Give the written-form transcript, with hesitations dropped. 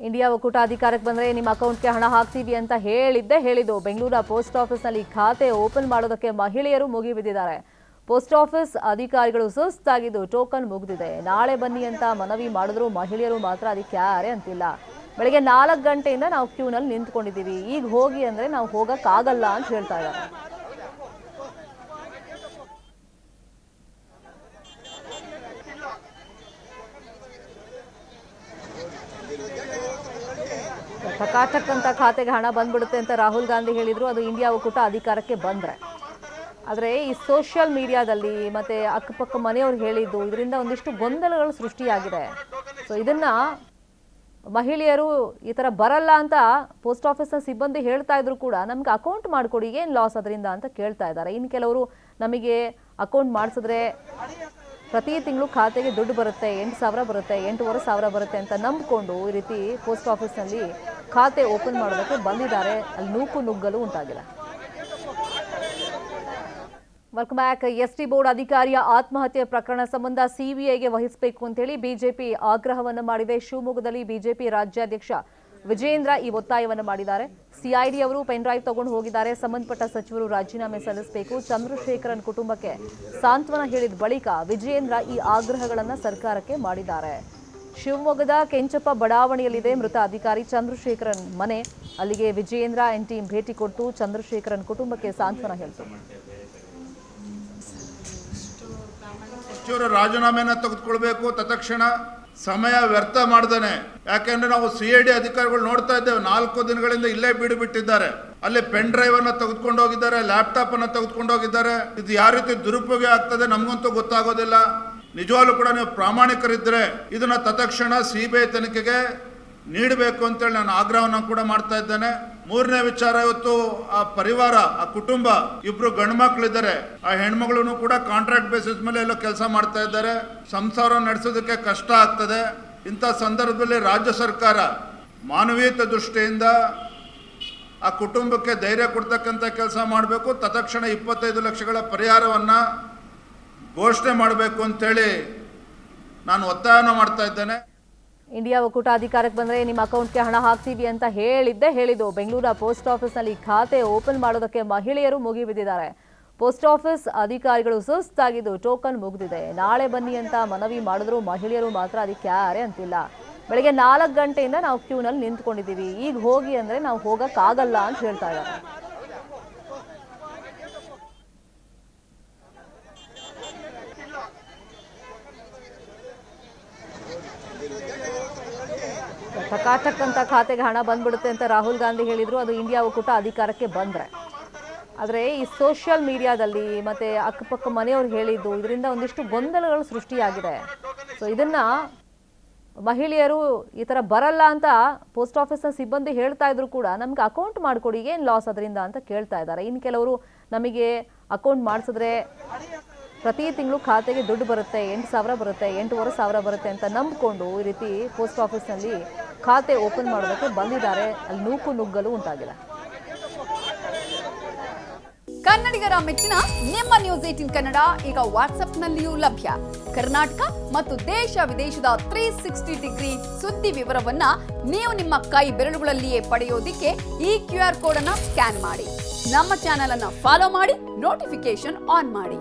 India ಒಕ್ಕೂಟ ಅಧಿಕಾರಕ್ಕೆ ಬಂದರೆ ನಿಮ್ಮ ಅಕೌಂಟ್ಗೆ ಹಣ ಹಾಕ್ತೀವಿ ಅಂತ ಹೇಳಿದ್ದು ಬೆಂಗಳೂರಿನ ಪೋಸ್ಟ್ ಆಫೀಸ್ನಲ್ಲಿ ಖಾತೆ ಓಪನ್ ಮಾಡೋದಕ್ಕೆ ಮಹಿಳೆಯರು ಮುಗಿಬಿದ್ದಿದ್ದಾರೆ. ಪೋಸ್ಟ್ ಆಫೀಸ್ ಅಧಿಕಾರಿಗಳು ಸುಸ್ತಾಗಿದ್ದು ಟೋಕನ್ ಮುಗಿದಿದೆ. ನಾಳೆ ಬನ್ನಿ ಅಂತ ಮನವಿ ಮಾಡಿದ್ರು ಮಹಿಳೆಯರು ಮಾತ್ರ ಅದಕ್ಕೆ ಯಾರೇ ಅಂತಿಲ್ಲ. ಬೆಳಗ್ಗೆ 4 ಗಂಟೆಯಿಂದ ನಾವು ಕ್ಯೂನಲ್ಲಿ ನಿಂತ್ಕೊಂಡಿದ್ದೀವಿ, ಈಗ ಹೋಗಿ ಅಂದರೆ ನಾವು ಹೋಗೋಕ್ಕಾಗಲ್ಲ ಅಂತ ಹೇಳ್ತಾ ಇದ್ದಾರೆ. ಟಕಾಟಕ್ ಅಂತ ಖಾತೆಗೆ ಹಣ ಬಂದ್ಬಿಡುತ್ತೆ ಅಂತ ರಾಹುಲ್ ಗಾಂಧಿ ಹೇಳಿದ್ರು. ಅದು ಇಂಡಿಯಾ ಒಕ್ಕೂಟ ಅಧಿಕಾರಕ್ಕೆ ಬಂದರೆ. ಆದರೆ ಈ ಸೋಷಿಯಲ್ ಮೀಡಿಯಾದಲ್ಲಿ ಮತ್ತೆ ಅಕ್ಕಪಕ್ಕ ಮನೆಯವ್ರು ಹೇಳಿದ್ದು ಇದರಿಂದ ಒಂದಿಷ್ಟು ಗೊಂದಲಗಳು ಸೃಷ್ಟಿಯಾಗಿದೆ. ಸೊ ಇದನ್ನ ಮಹಿಳೆಯರು ಈ ಥರ ಬರಲ್ಲ ಅಂತ ಪೋಸ್ಟ್ ಆಫೀಸ್ನ ಸಿಬ್ಬಂದಿ ಹೇಳ್ತಾ ಇದ್ರು ಕೂಡ ನಮ್ಗೆ ಅಕೌಂಟ್ ಮಾಡಿಕೊಡಿ, ಏನು ಲಾಸ್ ಅದರಿಂದ ಅಂತ ಕೇಳ್ತಾ ಇದ್ದಾರೆ. ಇನ್ನು ಕೆಲವರು ನಮಗೆ ಅಕೌಂಟ್ ಮಾಡಿಸಿದ್ರೆ ಪ್ರತಿ ತಿಂಗಳು ಖಾತೆಗೆ ದುಡ್ಡು ಬರುತ್ತೆ, 8,000 ಬರುತ್ತೆ, 8,500 ಬರುತ್ತೆ ಅಂತ ನಂಬಿಕೊಂಡು ಈ ರೀತಿ ಪೋಸ್ಟ್ ಆಫೀಸ್ನಲ್ಲಿ ಖಾತೆ ಓಪನ್ ಮಾಡೋದಕ್ಕೆ ಬಂದಿದ್ದಾರೆ. ಅಲ್ಲಿ ನೂಕು ನುಗ್ಗಲು ಉಂಟಾಗಿದೆ. Welcome back. ಎಸ್ಟಿ ಬೋರ್ಡ್ ಅಧಿಕಾರಿಯ ಆತ್ಮಹತ್ಯೆ ಪ್ರಕರಣ ಸಂಬಂಧ ಸಿಬಿಐಗೆ ವಹಿಸಬೇಕು ಅಂತೇಳಿ ಬಿಜೆಪಿ ಆಗ್ರಹವನ್ನು ಮಾಡಿದೆ. ಶಿವಮೊಗ್ಗದಲ್ಲಿ ಬಿಜೆಪಿ ರಾಜ್ಯಾಧ್ಯಕ್ಷ ವಿಜೇಂದ್ರ ಈ ಒತ್ತಾಯವನ್ನು ಮಾಡಿದ್ದಾರೆ. ಸಿಐಡಿ ಅವರು ಪೆನ್ ಡ್ರೈವ್ ತಗೊಂಡು ಹೋಗಿದ್ದಾರೆ. ಸಂಬಂಧಪಟ್ಟ ಸಚಿವರು ರಾಜೀನಾಮೆ ಸಲ್ಲಿಸಬೇಕು. ಚಂದ್ರಶೇಖರನ್ ಕುಟುಂಬಕ್ಕೆ ಸಾಂತ್ವನ ಹೇಳಿದ ಬಳಿಕ ವಿಜೇಂದ್ರ ಈ ಆಗ್ರಹಗಳನ್ನು ಸರ್ಕಾರಕ್ಕೆ ಮಾಡಿದ್ದಾರೆ. ಶಿವಮೊಗ್ಗದ ಕೆಂಚಪ್ಪ ಬಡಾವಣೆಯಲ್ಲಿದೆ ಮೃತ ಅಧಿಕಾರಿ ಚಂದ್ರಶೇಖರನ್ ಮನೆ. ಅಲ್ಲಿಗೆ ವಿಜೇಂದ್ರ ಅಂಡ್ ಟೀಮ್ ಭೇಟಿ ಕೊಟ್ಟು ಚಂದ್ರಶೇಖರನ್ ಕುಟುಂಬಕ್ಕೆ ಸಾಂತ್ವನ ಹೇಳಿತು. ಸಚಿವರು ರಾಜೀನಾಮೆನ ತೆಗೆದುಕೊಳ್ಬೇಕು ತತ್ಕ್ಷಣ, ಸಮಯ ವ್ಯರ್ಥ ಮಾಡ್ದಾನೆ. ಯಾಕೆಂದ್ರೆ ನಾವು ಸಿಐಡಿ ಅಧಿಕಾರಿಗಳು ನೋಡ್ತಾ ಇದ್ದೇವೆ, 4 ದಿನಗಳಿಂದ ಇಲ್ಲೇ ಬೀಡು ಬಿಟ್ಟಿದ್ದಾರೆ. ಅಲ್ಲಿ ಪೆನ್ ಡ್ರೈವ್ ಅನ್ನ ತೆಗೆದುಕೊಂಡು ಹೋಗಿದ್ದಾರೆ, ಲ್ಯಾಪ್ಟಾಪ್ ಅನ್ನ ತೆಗೆದುಕೊಂಡು ಹೋಗಿದ್ದಾರೆ. ಇದು ಯಾವ ರೀತಿ ದುರುಪಯೋಗ ಆಗ್ತದೆ ನಮಗಂತೂ ಗೊತ್ತಾಗೋದಿಲ್ಲ. ನಿಜವಾಗ್ಲೂ ಕೂಡ ನೀವು ಪ್ರಾಮಾಣಿಕರಿದ್ರೆ ಇದನ್ನ ತತ್ಕ್ಷಣ ಸಿಬಿಐ ತನಿಖೆಗೆ ನೀಡಬೇಕು ಅಂತೇಳಿ ನಾನು ಆಗ್ರಹವನ್ನು ಕೂಡ ಮಾಡ್ತಾ ಇದ್ದೇನೆ. 3ನೇ ವಿಚಾರ, ಇವತ್ತು ಆ ಪರಿವಾರ, ಆ ಕುಟುಂಬ, 2 ಗಂಡು ಮಕ್ಕಳಿದ್ದಾರೆ. ಆ ಹೆಣ್ಮಗಳು ಕೂಡ ಕಾಂಟ್ರಾಕ್ಟ್ ಬೇಸಿಸ್ ಮೇಲೆ ಎಲ್ಲ ಕೆಲಸ ಮಾಡ್ತಾ ಇದ್ದಾರೆ. ಸಂಸಾರ ನಡೆಸೋದಕ್ಕೆ ಕಷ್ಟ ಆಗ್ತದೆ. ಇಂಥ ಸಂದರ್ಭದಲ್ಲಿ ರಾಜ್ಯ ಸರ್ಕಾರ ಮಾನವೀಯತೆ ದೃಷ್ಟಿಯಿಂದ ಆ ಕುಟುಂಬಕ್ಕೆ ಧೈರ್ಯ ಕೊಡ್ತಕ್ಕಂಥ ಕೆಲಸ ಮಾಡಬೇಕು. ತತ್ಕ್ಷಣ 25 ಲಕ್ಷಗಳ ಪರಿಹಾರವನ್ನು ಘೋಷಣೆ ಮಾಡಬೇಕು ಅಂತೇಳಿ ನಾನು ಒತ್ತಾಯವನ್ನು ಮಾಡ್ತಾ ಇದ್ದೇನೆ. ಇಂಡಿಯಾ ಒಕ್ಕೂಟ ಅಧಿಕಾರಕ್ಕೆ ಬಂದರೆ ನಿಮ್ಮ ಅಕೌಂಟ್ಗೆ ಹಣ ಹಾಕ್ತೀವಿ ಅಂತ ಹೇಳಿದ್ದು ಬೆಂಗಳೂರಿನ ಪೋಸ್ಟ್ ಆಫೀಸ್ನಲ್ಲಿ ಖಾತೆ ಓಪನ್ ಮಾಡೋದಕ್ಕೆ ಮಹಿಳೆಯರು ಮುಗಿಬಿದ್ದಿದ್ದಾರೆ. ಪೋಸ್ಟ್ ಆಫೀಸ್ ಅಧಿಕಾರಿಗಳು ಸುಸ್ತಾಗಿದ್ದು ಟೋಕನ್ ಮುಗಿದಿದೆ. ನಾಳೆ ಬನ್ನಿ ಅಂತ ಮನವಿ ಮಾಡಿದ್ರು ಮಹಿಳೆಯರು ಮಾತ್ರ ಅದಕ್ಕೆ ಯಾರೇ ಅಂತಿಲ್ಲ. ಬೆಳಗ್ಗೆ 4 ಗಂಟೆಯಿಂದ ನಾವು ಕ್ಯೂನಲ್ಲಿ ನಿಂತ್ಕೊಂಡಿದ್ದೀವಿ, ಈಗ ಹೋಗಿ ಅಂದರೆ ನಾವು ಹೋಗೋಕ್ಕಾಗಲ್ಲ ಅಂತ ಹೇಳ್ತಾ ಇದ್ದಾರೆ. ಟಕಾಟಕ್ ಅಂತ ಖಾತೆಗೆ ಹಣ ಬಂದ್ಬಿಡುತ್ತೆ ಅಂತ ರಾಹುಲ್ ಗಾಂಧಿ ಹೇಳಿದ್ರು. ಅದು ಇಂಡಿಯಾ ಒಕ್ಕೂಟ ಅಧಿಕಾರಕ್ಕೆ ಬಂದರೆ. ಆದರೆ ಈ ಸೋಷಿಯಲ್ ಮೀಡಿಯಾದಲ್ಲಿ ಮತ್ತೆ ಅಕ್ಕಪಕ್ಕ ಮನೆಯವ್ರು ಹೇಳಿದ್ದು ಇದರಿಂದ ಒಂದಿಷ್ಟು ಗೊಂದಲಗಳು ಸೃಷ್ಟಿಯಾಗಿದೆ. ಸೊ ಇದನ್ನ ಮಹಿಳೆಯರು ಈ ಥರ ಬರಲ್ಲ ಅಂತ ಪೋಸ್ಟ್ ಆಫೀಸ್ನ ಸಿಬ್ಬಂದಿ ಹೇಳ್ತಾ ಇದ್ರು ಕೂಡ ನಮ್ಗೆ ಅಕೌಂಟ್ ಮಾಡಿಕೊಡಿ, ಏನು ಲಾಸ್ ಅದರಿಂದ ಅಂತ ಕೇಳ್ತಾ ಇದ್ದಾರೆ. ಇನ್ನು ಕೆಲವರು ನಮಗೆ ಅಕೌಂಟ್ ಮಾಡಿಸಿದ್ರೆ ಪ್ರತಿ ತಿಂಗಳು ಖಾತೆಗೆ ದುಡ್ಡು ಬರುತ್ತೆ, 8,000 ಬರುತ್ತೆ, 8,500 ಬರುತ್ತೆ ಅಂತ ನಂಬಿಕೊಂಡು ಈ ರೀತಿ ಪೋಸ್ಟ್ ಆಫೀಸ್ನಲ್ಲಿ ಖಾತೆ ಓಪನ್ ಮಾಡೋದಕ್ಕೆ ಬಂದಿದ್ದಾರೆ. ಅಲ್ಲಿ ನೂಕು ನುಗ್ಗಲು ಉಂಟಾಗಿದೆ. ಕನ್ನಡಿಗರ ಮೆಚ್ಚಿನ ನಿಮ್ಮ ನ್ಯೂಸ್ 18 ಕನ್ನಡ ಈಗ ವಾಟ್ಸ್ಆಪ್ನಲ್ಲಿಯೂ ಲಭ್ಯ. ಕರ್ನಾಟಕ ಮತ್ತು ದೇಶ ವಿದೇಶದ 360 ಡಿಗ್ರಿ ಸುದ್ದಿ ವಿವರವನ್ನ ನೀವು ನಿಮ್ಮ ಕೈ ಬೆರಳುಗಳಲ್ಲಿಯೇ ಪಡೆಯೋದಿಕ್ಕೆ ಈ QR ಕೋಡ್ ಅನ್ನ ಸ್ಕ್ಯಾನ್ ಮಾಡಿ. ನಮ್ಮ ಚಾನೆಲ್ ಅನ್ನ ಫಾಲೋ ಮಾಡಿ, ನೋಟಿಫಿಕೇಶನ್ ಆನ್ ಮಾಡಿ.